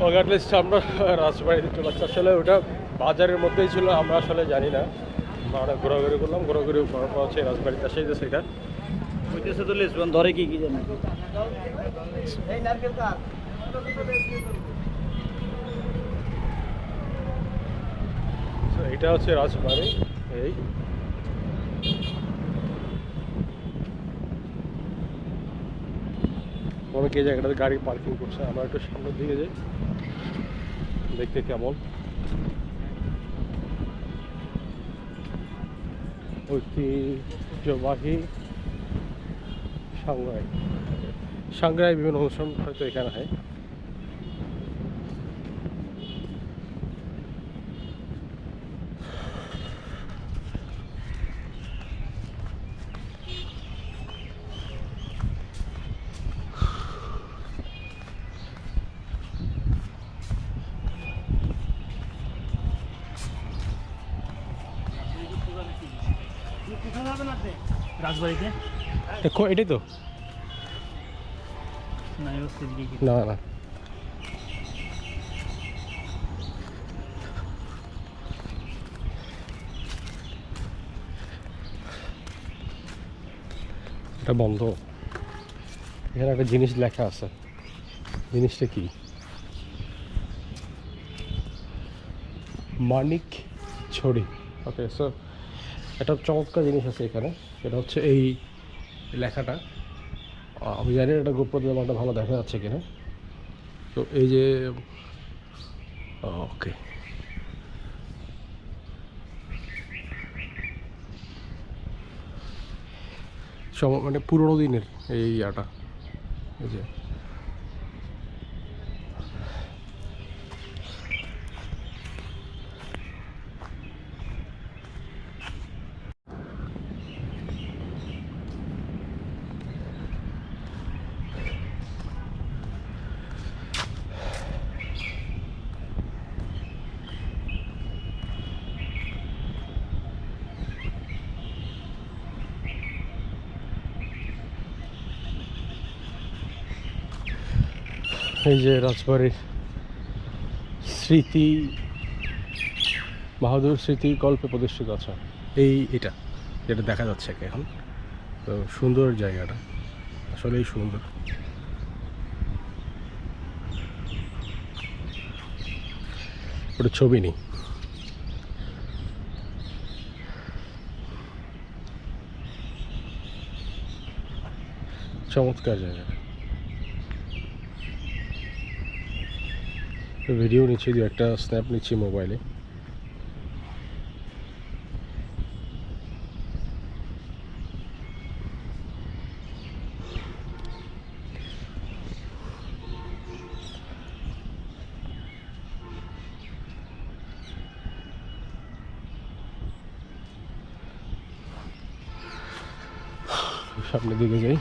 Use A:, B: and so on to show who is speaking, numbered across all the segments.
A: At least আমরা রাজবাড়িতে চলে আসছি। আসলে ওটা বাজারের মধ্যেই ছিল, আমরা আসলে জানি না। আমরা অনেক ঘোরাঘুরি করলাম, ঘোরাঘুরি করার পর হচ্ছে রাজবাড়িতে আসে যে সেটা
B: হইতেছে তো লিসবন ধরে কি কি জানেন।
A: এটা হচ্ছে রাজবাড়ি। এই অনেকে এই জায়গাটাতে গাড়ি পার্কিং করছে। আমরা একটু সামনের দিকে যাই, দেখতে কেমন। ঐতিহ্যবাহী সাংগ্রাই। সাংগ্রাই বিভিন্ন অনুষ্ঠান হয়তো এখানে হয়।
B: রাজবাড়িতে
A: এটাই তো না না এটা বন্ধ। এখানে একটা জিনিস লেখা আছে, জিনিসটা কি? মানিক ছড়ি। ওকে, সো একটা চমৎকার জিনিস আছে এখানে, সেটা হচ্ছে এই লেখাটা। আমি জানি না এটা গোপ্রদ ব্যাপারটা ভালো দেখা যাচ্ছে কিনা। তো এই যে ওকে, মানে পুরোনো দিনের এই ইয়াটা, এই যে এই যে রাজবাড়ির স্মৃতি, বাহাদুর স্মৃতি কল্পে প্রতিষ্ঠিত আছে এটা যেটা দেখা যাচ্ছে এখন। তো সুন্দর জায়গাটা, আসলেই সুন্দর। ওটা ছবি নেই। চমৎকার জায়গা। ভিডিও নিচ্ছি, দু একটা স্ন্যাপ নিচ্ছি মোবাইলে। সামনের দিকে যাই।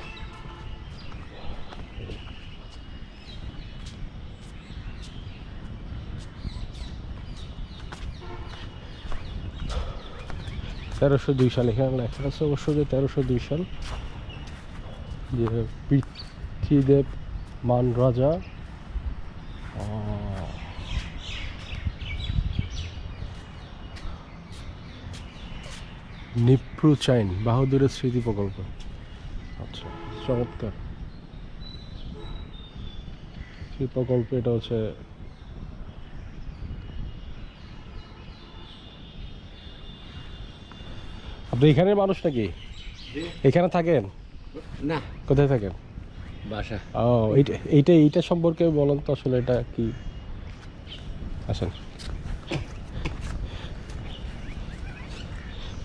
A: তেরোশো 2 সাল এখানে লেখা আছে অবশ্য যে 1302 সাল, যে পৃথ্বীদেব মান রাজা নিপ্রুচাইন বাহাদুরের স্মৃতি প্রকল্প। আচ্ছা, চমৎকার স্মৃতি প্রকল্প। এটা হচ্ছে আপনি এখানের মানুষ নাকি? এখানে থাকেন
B: না,
A: কোথায় থাকেন?
B: বাসা।
A: ও, এইটা সম্পর্কে বলেন তো, আসলে এটা কি? আসেন,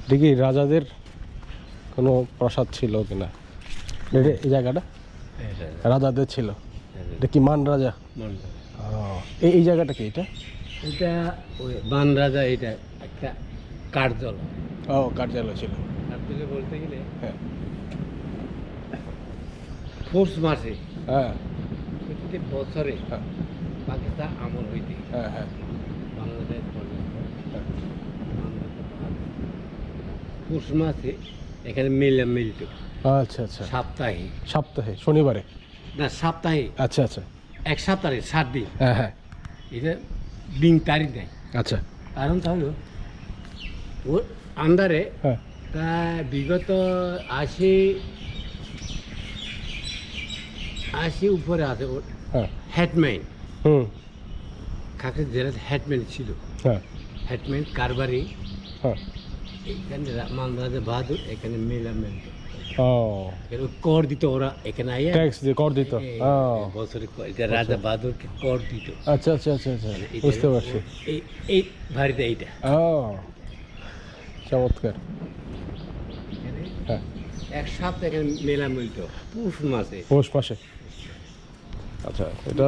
A: দেখি রাজাদের কোনো প্রাসাদ ছিল কিনা। এই জায়গাটা রাজাদের ছিল, এটা কি মান রাজা? এই জায়গাটা কি? এটা
B: ওই বান রাজা, এটা একটা কার্যালয়।
A: ও, কার্যালয় ছিল।
B: আসলে বলতে গেলে
A: হ্যাঁ
B: পৌষ মাসে,
A: হ্যাঁ
B: প্রতিটি বছরে
A: হ্যাঁ
B: পাকিস্তান আমল হইতে
A: হ্যাঁ হ্যাঁ
B: বাংলাদেশ পৌষ মাসে এখানে মিলতো।
A: আচ্ছা আচ্ছা,
B: সপ্তাহে
A: সপ্তাহে শনিবারে?
B: না, সপ্তাহে
A: আচ্ছা আচ্ছা,
B: এক সপ্তাহে 7 দিন
A: হ্যাঁ হ্যাঁ
B: এটা দিন তারিখ নেই,
A: আচ্ছা।
B: কারণটা হলো ওর আন্ডারে
A: হ্যাঁ
B: প্রায় বিগত 80 উপরে আছে ওর
A: হ্যাঁ
B: হেডম্যান।
A: হুম
B: খাগড়াছড়ি জেলার হেডম্যান ছিল,
A: হ্যাঁ
B: হেডম্যান কারবারি।
A: হ্যাঁ।
B: এখানে মানরাজা বাহাদুর এখানে মেলামেল
A: ও
B: কর দিত ওরা এখানে আইয়া
A: ট্যাক্স দিয়ে কর দিত। ও
B: বছরে এটা রাজা বাহাদুরকে কর দিত।
A: আচ্ছা আচ্ছা আচ্ছা আচ্ছা, বুঝতে পারছি।
B: এই বাড়িতে এইটা
A: ও চমৎকার। হ্যাঁ
B: এক সপ্তাহ এখানে মেলা মিলত পৌষ মাসে।
A: পৌষ মাসে। আচ্ছা এটা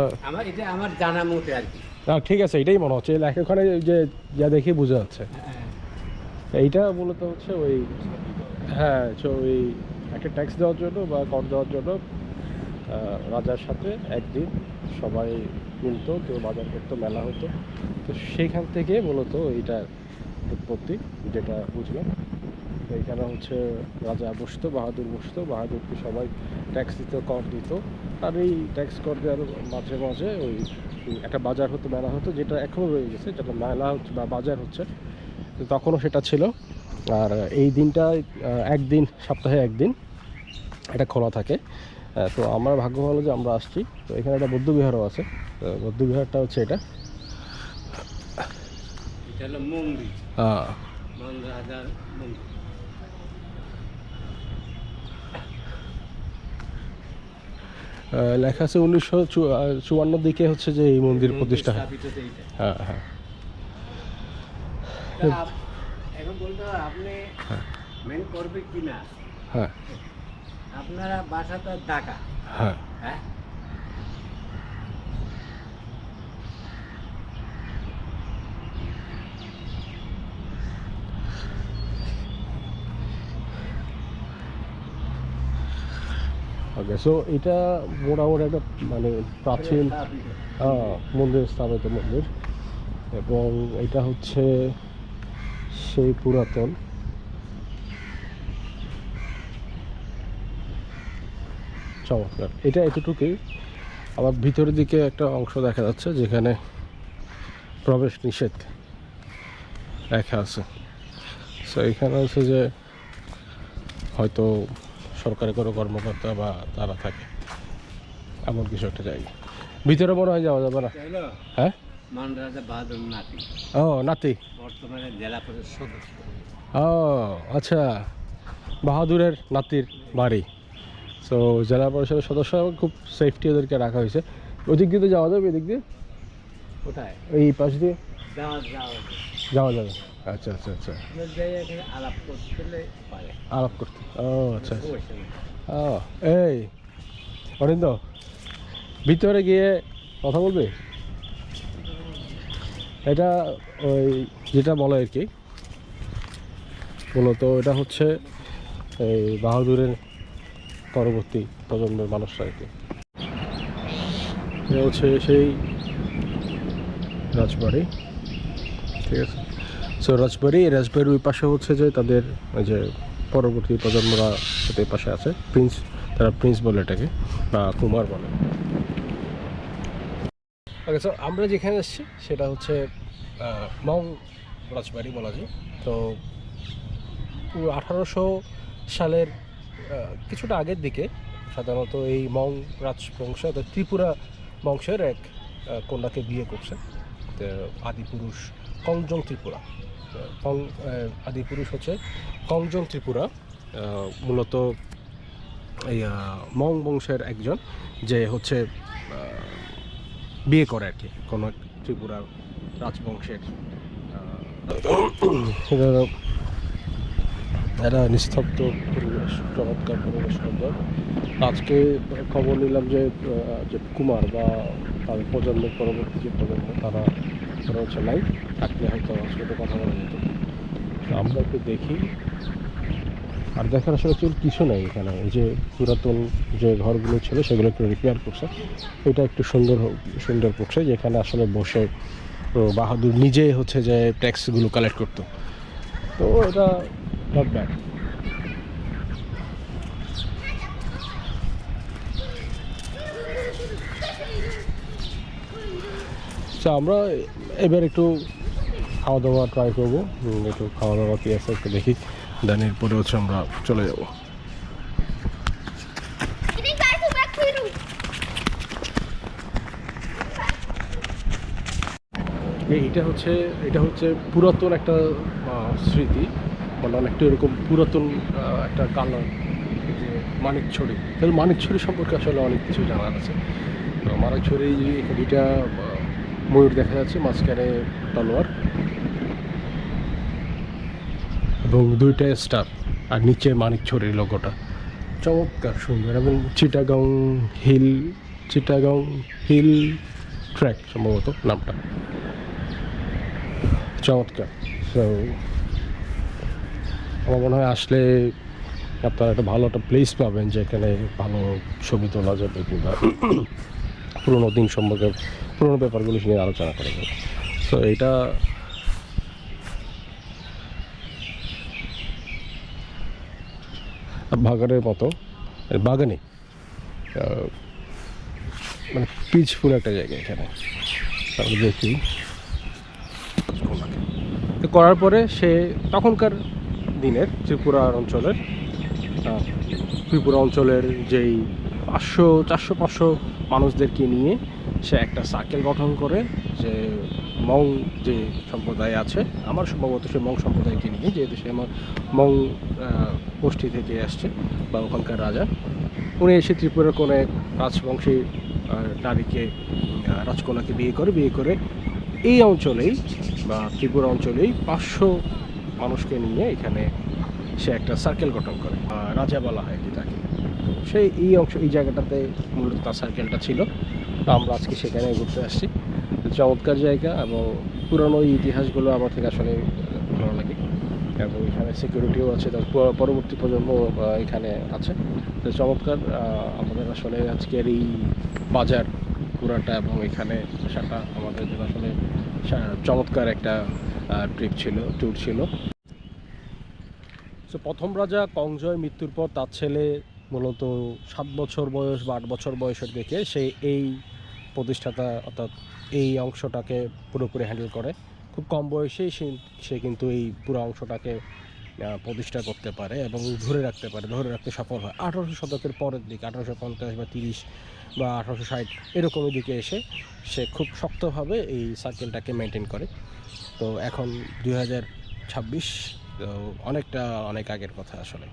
B: এটা আমার জানা মতে আর কি।
A: না ঠিক আছে, এটাই মনে হচ্ছে ওখানে যে যা দেখে বোঝা যাচ্ছে। এইটা মূলত হচ্ছে ওই, হ্যাঁ ওই একটা ট্যাক্স দেওয়ার জন্য বা কর দেওয়ার জন্য রাজার সাথে একদিন সবাই মিলতো, কেউ বাজার করতো, মেলা হতো। তো সেইখান থেকে মূলত এইটার উৎপত্তি, যেটা বুঝলাম। তো এইখানে হচ্ছে রাজা বসতো, বাহাদুরকে সবাই ট্যাক্স দিত, কর দিত। আর এই ট্যাক্স কর দেওয়ার মাঝে মাঝে ওই একটা বাজার হতো, মেলা হতো, যেটা এখনও রয়ে গেছে, যেটা মেলা হচ্ছে বা বাজার হচ্ছে। তো তখনও সেটা ছিল। আর এই দিনটা একদিন, সপ্তাহে একদিন এটা খোলা থাকে। তো আমার ভাগ্য ভালো যে আমরা আসছি। তো এখানে একটা বৌদ্ধবিহারও আছে। তো বৌদ্ধবিহারটা হচ্ছে এটা।
B: এটা হলো মন্দির, রাজার মন্দির।
A: লেখা আছে 1954 দিকে হচ্ছে যে এই মন্দির প্রতিষ্ঠা হয়। হ্যাঁ হ্যাঁ।
B: এখন বলতে হবে আপনি মেন করবে কিনা।
A: হ্যাঁ
B: আপনারা বাসাটা ঢাকা।
A: হ্যাঁ
B: হ্যাঁ
A: ওকে। সো এটা মোটামুটি একটা মানে প্রাচীন মন্দির, স্থাপিত মন্দির। এবং এটা হচ্ছে সেই পুরাতন। চমৎকার। এটা এতটুকুই। আবার ভিতরের দিকে একটা অংশ দেখা যাচ্ছে যেখানে প্রবেশ নিষেধ লেখা আছে। সো এখানে হচ্ছে যে হয়তো সরকারি কোনো কর্মকর্তা বা তারা থাকে, এমন কিছু একটা জায়গা। ভিতরে মনে হয় যাওয়া যাবে না। হ্যাঁ
B: মানরাজা বাহাদুর নাতি,
A: ও নাতি,
B: বর্তমানে জেলা পরিষদ সদস্য।
A: ও আচ্ছা, বাহাদুরের নাতির বাড়ি। সো জেলা পরিষদের সদস্য, খুব সেফটি ওদেরকে রাখা হয়েছে। ওই দিক দিয়ে তো যাওয়া যাবে, এদিক দিয়ে,
B: কোথায়
A: এই পাশ দিয়ে
B: যাওয়া
A: যাওয়া যাবে। আচ্ছা আচ্ছা আচ্ছা,
B: এখানে আলাপ করতে পারে,
A: আলাপ করতে। ও আচ্ছা আচ্ছা।
B: সমস্যা নেই।
A: ও এই অরিন্দ, ভিতরে গিয়ে কথা বলবে। এটা ওই যেটা বলে আর কি, মূলত এটা হচ্ছে এই বাহাদুরের পরবর্তী প্রজন্মের মানুষরা আর কি। এটা হচ্ছে সেই রাজবাড়ি, ঠিক আছে। সো রাজবাড়ির ওই পাশে হচ্ছে যে তাদের ওই যে পরবর্তী প্রজন্মরা এই পাশে আছে, প্রিন্স, তারা প্রিন্স বলে এটাকে, বা কুমার বলে। ওকে, সো আমরা যেখানে এসেছি সেটা হচ্ছে মং রাজবাড়ি বলা যায়। তো 1800 সালের কিছুটা আগের দিকে সাধারণত এই মং রাজবংশ ত্রিপুরা বংশের এক কন্যাকে বিয়ে করছে আদিপুরুষ কংজং ত্রিপুরা। আদিপুরুষ হচ্ছে কংজং ত্রিপুরা, মূলত এই মং বংশের একজন, যে হচ্ছে বিয়ে করে আর কি কোনো ত্রিপুরা রাজবংশের। একটা নিস্তব্ধ পরিবেশ, চমৎকার পরিবেশ, সুন্দর। আজকে খবর নিলাম যে কুমার বা তাদের প্রজন্মের পরবর্তী যে প্রজন্ম তারা হচ্ছে নাই, থাকলে হয়তো আজকে কথা বলা যেত। আমরা একটু দেখি। আর দেখার আসলে কিছু নেই এখানে। এই যে পুরাতন যে ঘরগুলো ছিল সেগুলো একটু রিপেয়ার করছে, এটা একটু সুন্দর করছে, যেখানে আসলে বসে বাহাদুর নিজে হচ্ছে যে ট্যাক্সগুলো কালেক্ট করতো। তো এটা নট ব্যাড। সো আমরা এবার একটু খাওয়া দাওয়া ট্রাই করবো, একটু খাওয়া দাওয়া কি আছে একটু দেখি, দেন এরপরে হচ্ছে আমরা চলে যাবো। এটা হচ্ছে পুরাতন একটা স্মৃতি, মানে অনেকটা এরকম পুরাতন একটা কালার, যে মানিকছড়ি। তাহলে মানিকছড়ি সম্পর্কে আসলে অনেক কিছু জানার আছে। তো মানিকছড়ি দুইটা ময়ূর দেখা যাচ্ছে, মাঝখানে তলোয়ার এবং দুইটা স্টার, আর নিচে মানিকছড়ির লোগোটা চমৎকার সুন্দর। এবং চিটাগাং হিল ট্র্যাক সম্ভবত নামটা, চমৎকার। সো আমার মনে হয় আসলে আপনারা একটা ভালো একটা প্লেস পাবেন যেখানে ভালো ছবি তোলা যাবে, কিংবা পুরোনো দিন সম্পর্কে পুরোনো ব্যাপারগুলো নিয়ে আলোচনা করা যাবে। সো এটা বাগানের মতো, বাগানে মানে পিচফুল একটা জায়গা এখানে। তারপরে দেখি তো করার পরে সে তখনকার দিনের ত্রিপুরা অঞ্চলের যেই 400-500 মানুষদেরকে নিয়ে সে একটা সার্কেল গঠন করে, যে মং যে সম্প্রদায় আছে, আমার সম্ভবত সে মং সম্প্রদায়কে নিয়ে, যেহেতু সে আমার মং গোষ্ঠী থেকে আসছে বা ওখানকার রাজা, উনি এসে ত্রিপুরার কোনো এক রাজবংশী নারীকে, রাজকন্যাকে বিয়ে করে এই অঞ্চলেই বা ত্রিপুরা অঞ্চলেই 500 মানুষকে নিয়ে এখানে সে একটা সার্কেল গঠন করে, রাজা বলা হয় কি তাকে। সেই এই জায়গাটাতে মূলত তার সার্কেলটা ছিল। তো আমরা আজকে সেখানে ঘুরতে আসছি। চমৎকার জায়গা, এবং পুরনো ইতিহাসগুলো আমার থেকে আসলে ভালো লাগে, এবং এখানে সিকিউরিটিও আছে, তার পরবর্তী প্রজন্ম এখানে আছে। তো চমৎকার। আমাদের আসলে আজকের এই বাজার পুরাটা এবং এখানে আসাটা আমাদের জন্য আসলে চমৎকার একটা ট্যুর ছিল। তো প্রথম রাজা কংজয় মৃত্যুর পর তার ছেলে মূলত 7 বছর বয়স বা 8 বছর বয়সের দিকে সে এই প্রতিষ্ঠাতা, অর্থাৎ এই অংশটাকে পুরোপুরি হ্যান্ডেল করে। খুব কম বয়সেই সে কিন্তু এই পুরো অংশটাকে প্রতিষ্ঠা করতে পারে এবং ধরে রাখতে সফল হয়। 1800 শতকের পরের দিকে 1850 বা 30 বা 1860 এরকমের দিকে এসে সে খুব শক্তভাবে এই সার্কেলটাকে মেনটেন করে। তো এখন 2026, তো অনেক আগের কথা আসলে।